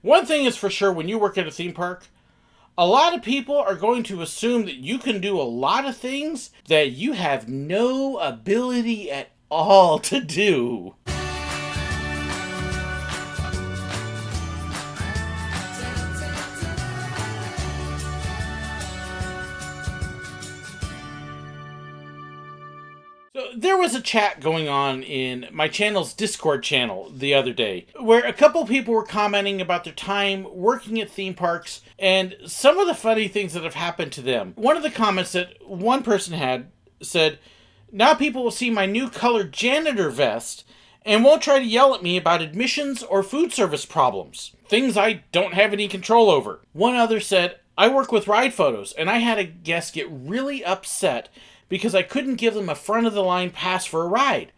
One thing is for sure, when you work at a theme park, a lot of people are going to assume that you can do a lot of things that you have no ability at all to do. So there was a chat going on in my channel's Discord channel the other day where a couple people were commenting about their time working at theme parks and some of the funny things that have happened to them. One of the comments that one person had said, "Now people will see my new colored janitor vest and won't try to yell at me about admissions or food service problems, things I don't have any control over." One other said, "I work with ride photos and I had a guest get really upset because I couldn't give them a front of the line pass for a ride.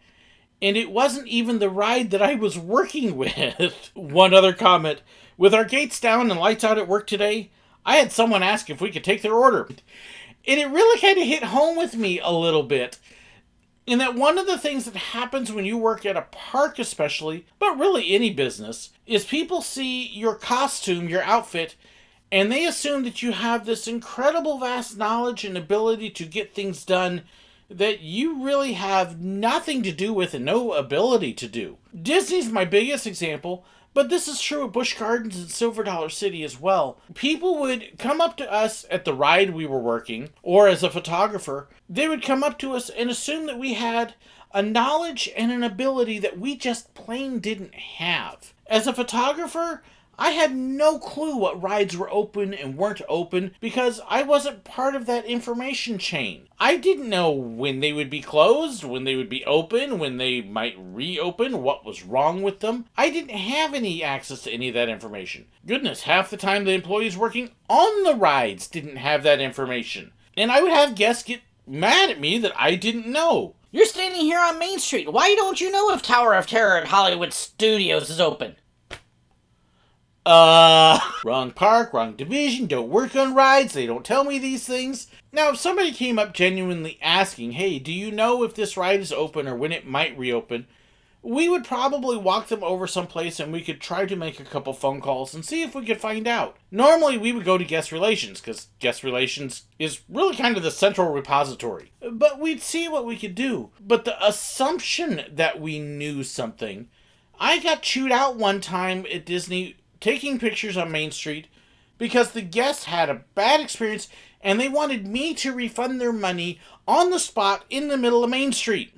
And it wasn't even the ride that I was working with." One other comment, "With our gates down and lights out at work today, I had someone ask if we could take their order." And it really kind of hit home with me a little bit. In that one of the things that happens when you work at a park especially, but really any business, is people see your costume, your outfit, and they assume that you have this incredible vast knowledge and ability to get things done that you really have nothing to do with and no ability to do. Disney's my biggest example, but this is true at Busch Gardens and Silver Dollar City as well. People would come up to us at the ride we were working, or as a photographer, they would come up to us and assume that we had a knowledge and an ability that we just plain didn't have. As a photographer, I had no clue what rides were open and weren't open because I wasn't part of that information chain. I didn't know when they would be closed, when they would be open, when they might reopen, what was wrong with them. I didn't have any access to any of that information. Goodness, half the time the employees working on the rides didn't have that information. And I would have guests get mad at me that I didn't know. "You're standing here on Main Street. Why don't you know if Tower of Terror at Hollywood Studios is open?" Wrong park, wrong division, don't work on rides, they don't tell me these things. Now, if somebody came up genuinely asking, "Hey, do you know if this ride is open or when it might reopen?" we would probably walk them over someplace and we could try to make a couple phone calls and see if we could find out. Normally, we would go to guest relations, because guest relations is really kind of the central repository. But we'd see what we could do. But the assumption that we knew something, I got chewed out one time at Disney taking pictures on Main Street because the guests had a bad experience and they wanted me to refund their money on the spot in the middle of Main Street.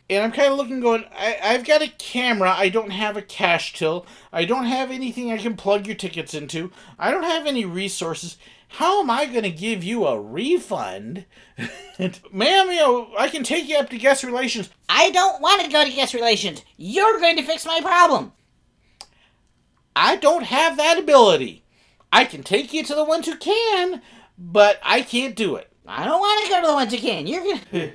And I'm kind of looking going, I've got a camera, I don't have a cash till, I don't have anything I can plug your tickets into, I don't have any resources. How am I going to give you a refund? Ma'am, I can take you up to guest relations. "I don't want to go to guest relations. You're going to fix my problem." I don't have that ability. I can take you to the ones who can, but I can't do it. "I don't want to go to the ones who can. You're gonna..."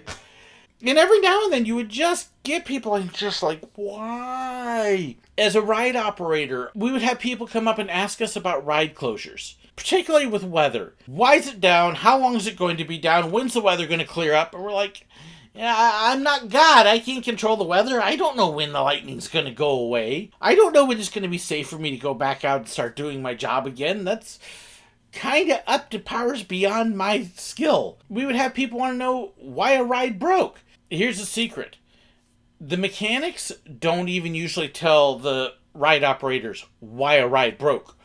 And every now and then you would just get people and just like, why? As a ride operator, we would have people come up and ask us about ride closures, particularly with weather. Why is it down? How long is it going to be down? When's the weather going to clear up? And we're like, yeah, I'm not God. I can't control the weather. I don't know when the lightning's going to go away. I don't know when it's going to be safe for me to go back out and start doing my job again. That's kind of up to powers beyond my skill. We would have people want to know why a ride broke. Here's the secret. The mechanics don't even usually tell the ride operators why a ride broke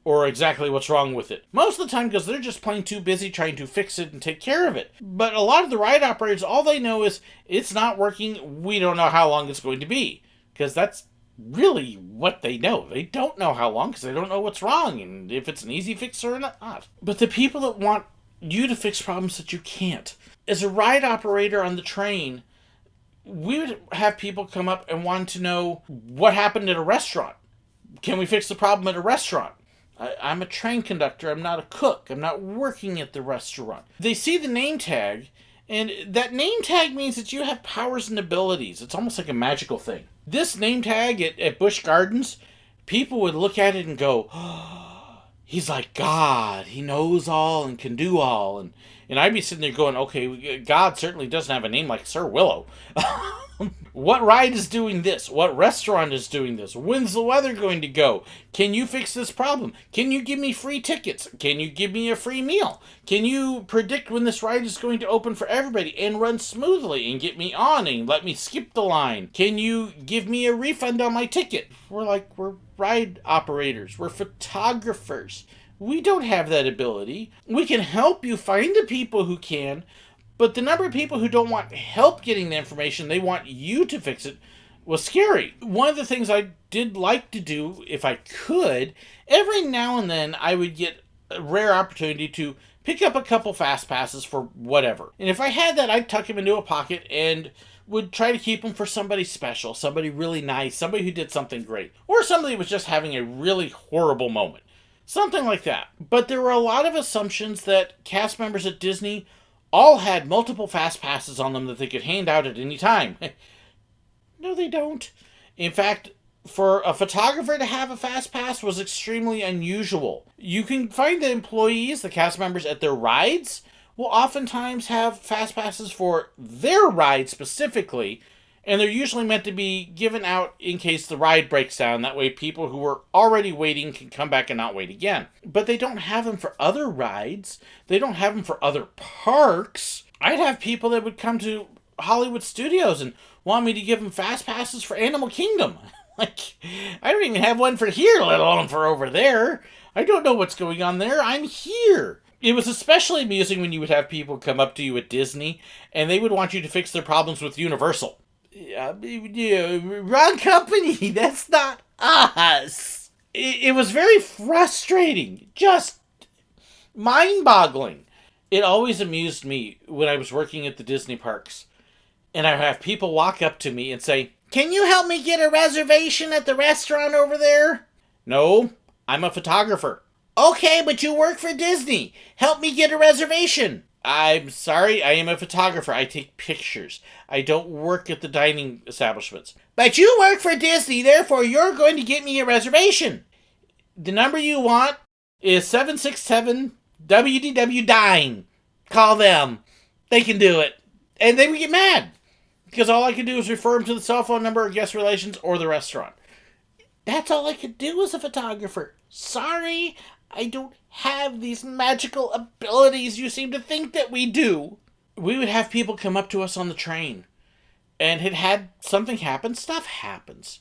or exactly what's wrong with it. Most of the time, because they're just plain too busy trying to fix it and take care of it. But a lot of the ride operators, all they know is it's not working. We don't know how long it's going to be, because that's really what they know. They don't know how long because they don't know what's wrong and if it's an easy fix or not. But the people that want you to fix problems that you can't. As a ride operator on the train, we would have people come up and want to know what happened at a restaurant. Can we fix the problem at a restaurant? I'm a train conductor. I'm not a cook. I'm not working at the restaurant. They see the name tag, and that name tag means that you have powers and abilities. It's almost like a magical thing. This name tag at Busch Gardens, people would look at it and go, oh, he's like God. He knows all and can do all. And And I'd be sitting there going, okay, God certainly doesn't have a name like SirWillow. What ride is doing this? What restaurant is doing this? When's the weather going to go? Can you fix this problem? Can you give me free tickets? Can you give me a free meal? Can you predict when this ride is going to open for everybody and run smoothly and get me on and let me skip the line? Can you give me a refund on my ticket? We're ride operators. We're photographers. We don't have that ability. We can help you find the people who can, but the number of people who don't want help getting the information, they want you to fix it, was scary. One of the things I did like to do, if I could, every now and then I would get a rare opportunity to pick up a couple fast passes for whatever. And if I had that, I'd tuck them into a pocket and would try to keep them for somebody special, somebody really nice, somebody who did something great, or somebody who was just having a really horrible moment. Something like that. But there were a lot of assumptions that cast members at Disney all had multiple fast passes on them that they could hand out at any time. No, they don't. In fact, for a photographer to have a fast pass was extremely unusual. You can find the employees, the cast members at their rides, will oftentimes have fast passes for their ride specifically, and they're usually meant to be given out in case the ride breaks down. That way people who were already waiting can come back and not wait again. But they don't have them for other rides. They don't have them for other parks. I'd have people that would come to Hollywood Studios and want me to give them fast passes for Animal Kingdom. Like, I don't even have one for here, let alone for over there. I don't know what's going on there. I'm here. It was especially amusing when you would have people come up to you at Disney and they would want you to fix their problems with Universal. Wrong company. That's not us. It was very frustrating. Just mind-boggling. It always amused me when I was working at the Disney parks. And I would have people walk up to me and say, "Can you help me get a reservation at the restaurant over there?" "No, I'm a photographer." "Okay, but you work for Disney. Help me get a reservation." "I'm sorry, I am a photographer. I take pictures. I don't work at the dining establishments." "But you work for Disney, therefore you're going to get me a reservation." "The number you want is 767 WDW Dine. Call them. They can do it." And they would get mad, because all I could do is refer them to the cell phone number or guest relations or the restaurant. That's all I could do as a photographer. Sorry, I don't have these magical abilities you seem to think that we do. We would have people come up to us on the train and had something happen. Stuff happens.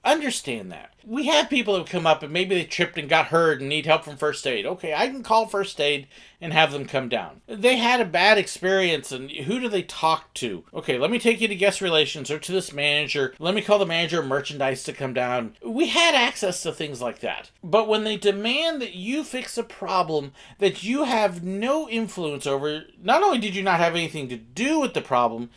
Understand that. We have people that come up and maybe they tripped and got hurt and need help from first aid. Okay, I can call first aid and have them come down. They had a bad experience and who do they talk to? Okay, let me take you to guest relations or to this manager. Let me call the manager of merchandise to come down. We had access to things like that. But when they demand that you fix a problem that you have no influence over, not only did you not have anything to do with the problem,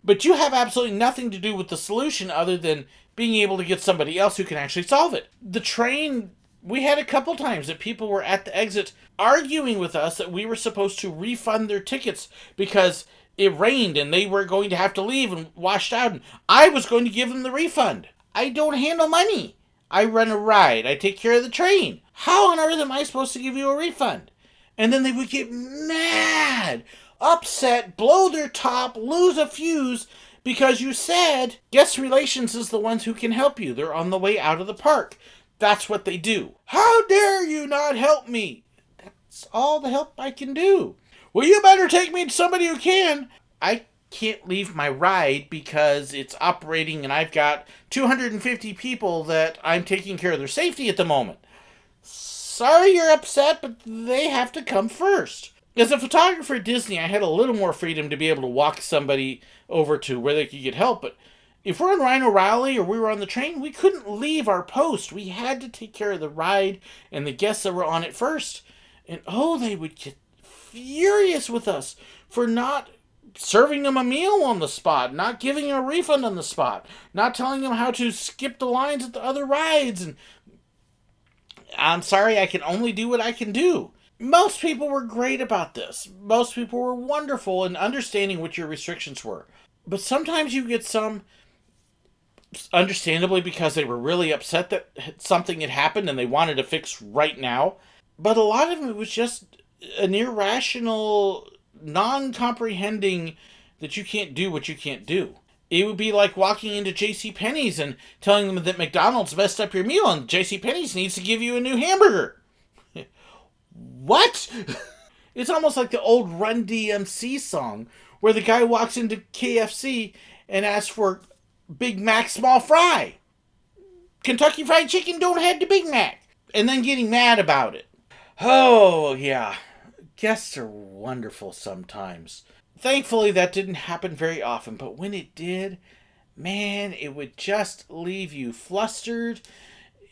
but you have absolutely nothing to do with the solution other than being able to get somebody else who can actually solve it. The train, we had a couple times that people were at the exit arguing with us that we were supposed to refund their tickets because it rained and they were going to have to leave and washed out, and I was going to give them the refund. I don't handle money. I run a ride. I take care of the train. How on earth am I supposed to give you a refund? And then they would get mad, upset, blow their top, lose a fuse, because you said guest relations is the ones who can help you. They're on the way out of the park. That's what they do. How dare you not help me? That's all the help I can do. Well, you better take me to somebody who can. I can't leave my ride because it's operating and I've got 250 people that I'm taking care of their safety at the moment. Sorry you're upset, but they have to come first. As a photographer at Disney, I had a little more freedom to be able to walk somebody over to where they could get help, but if we're on Rhino Rally or we were on the train, we couldn't leave our post. We had to take care of the ride and the guests that were on it first. And they would get furious with us for not serving them a meal on the spot, not giving them a refund on the spot, not telling them how to skip the lines at the other rides. And I'm sorry, I can only do what I can do. Most people were great about this. Most people were wonderful in understanding what your restrictions were. But sometimes you get some, understandably because they were really upset that something had happened and they wanted to fix right now. But a lot of it was just an irrational non-comprehending that you can't do what you can't do. It would be like walking into JCPenney's and telling them that McDonald's messed up your meal and JCPenney's needs to give you a new hamburger. What? It's almost like the old Run DMC song where the guy walks into KFC and asks for Big Mac small fry. Kentucky Fried Chicken don't have the Big Mac. And then getting mad about it. Oh, yeah. Guests are wonderful sometimes. Thankfully, that didn't happen very often, but when it did, man, it would just leave you flustered.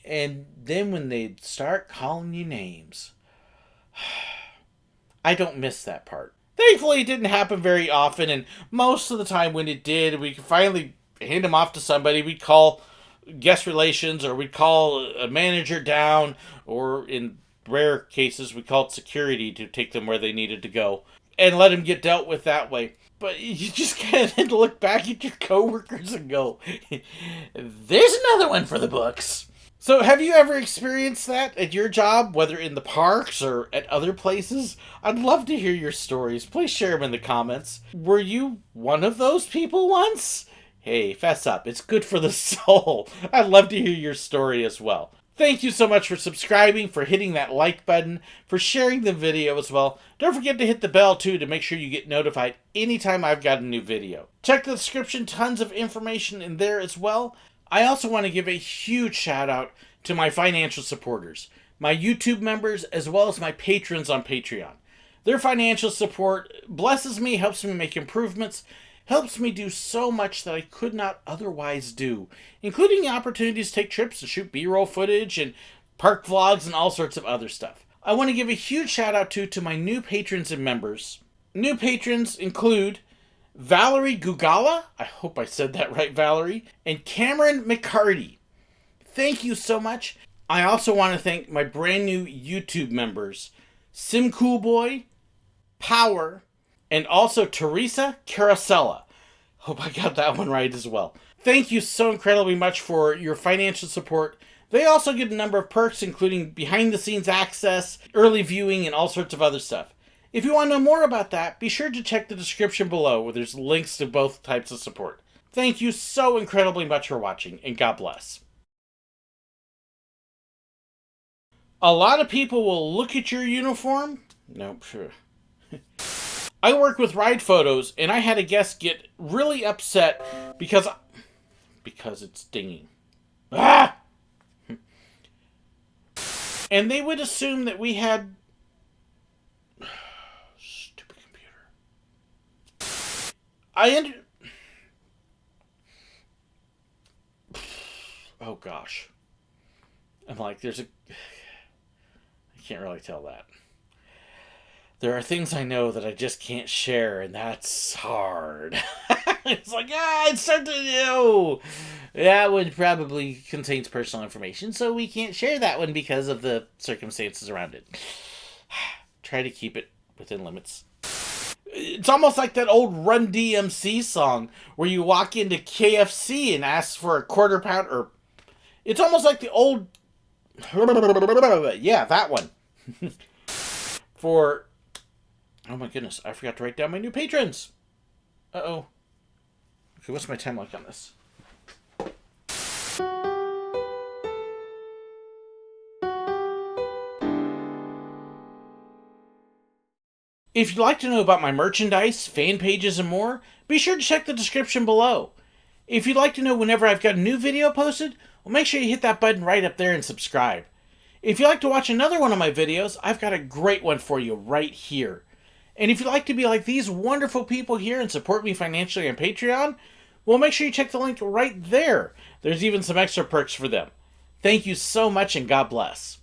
And then when they'd start calling you names. I don't miss that part. Thankfully, it didn't happen very often, and most of the time when it did, we could finally hand them off to somebody. We'd call guest relations, or we'd call a manager down, or in rare cases, we called security to take them where they needed to go, and let them get dealt with that way. But you just kind of had to look back at your coworkers and go, there's another one for the books. So have you ever experienced that at your job, whether in the parks or at other places? I'd love to hear your stories. Please share them in the comments. Were you one of those people once? Hey, fess up. It's good for the soul. I'd love to hear your story as well. Thank you so much for subscribing, for hitting that like button, for sharing the video as well. Don't forget to hit the bell too to make sure you get notified anytime I've got a new video. Check the description, tons of information in there as well. I also want to give a huge shout out to my financial supporters, my YouTube members, as well as my patrons on Patreon. Their financial support blesses me, helps me make improvements, helps me do so much that I could not otherwise do, including the opportunities to take trips and shoot B-roll footage and park vlogs and all sorts of other stuff. I want to give a huge shout out to my new patrons and members. New patrons include Valerie Gugala, I hope I said that right, Valerie, and Cameron McCarty. Thank you so much. I also want to thank my brand new YouTube members, SimCoolBoy, Power, and also Teresa Carosella. Hope I got that one right as well. Thank you so incredibly much for your financial support. They also get a number of perks, including behind-the-scenes access, early viewing, and all sorts of other stuff. If you want to know more about that, be sure to check the description below where there's links to both types of support. Thank you so incredibly much for watching, and God bless. A lot of people will look at your uniform. Nope, sure. I work with ride photos, and I had a guest get really upset because it's dinging. Ah! And they would assume that we had... Stupid computer. Oh gosh. I'm like, I can't really tell that. There are things I know that I just can't share, and that's hard. It's like, it's something new. That one probably contains personal information, so we can't share that one because of the circumstances around it. Try to keep it within limits. It's almost like that old Run DMC song where you walk into KFC and ask for a quarter pound, or it's almost like the old, yeah, that one. For, oh my goodness, I forgot to write down my new patrons. Uh-oh. Okay, what's my time like on this? If you'd like to know about my merchandise, fan pages, and more, be sure to check the description below. If you'd like to know whenever I've got a new video posted, well, make sure you hit that button right up there and subscribe. If you'd like to watch another one of my videos, I've got a great one for you right here. And if you'd like to be like these wonderful people here and support me financially on Patreon, well, make sure you check the link right there. There's even some extra perks for them. Thank you so much, and God bless.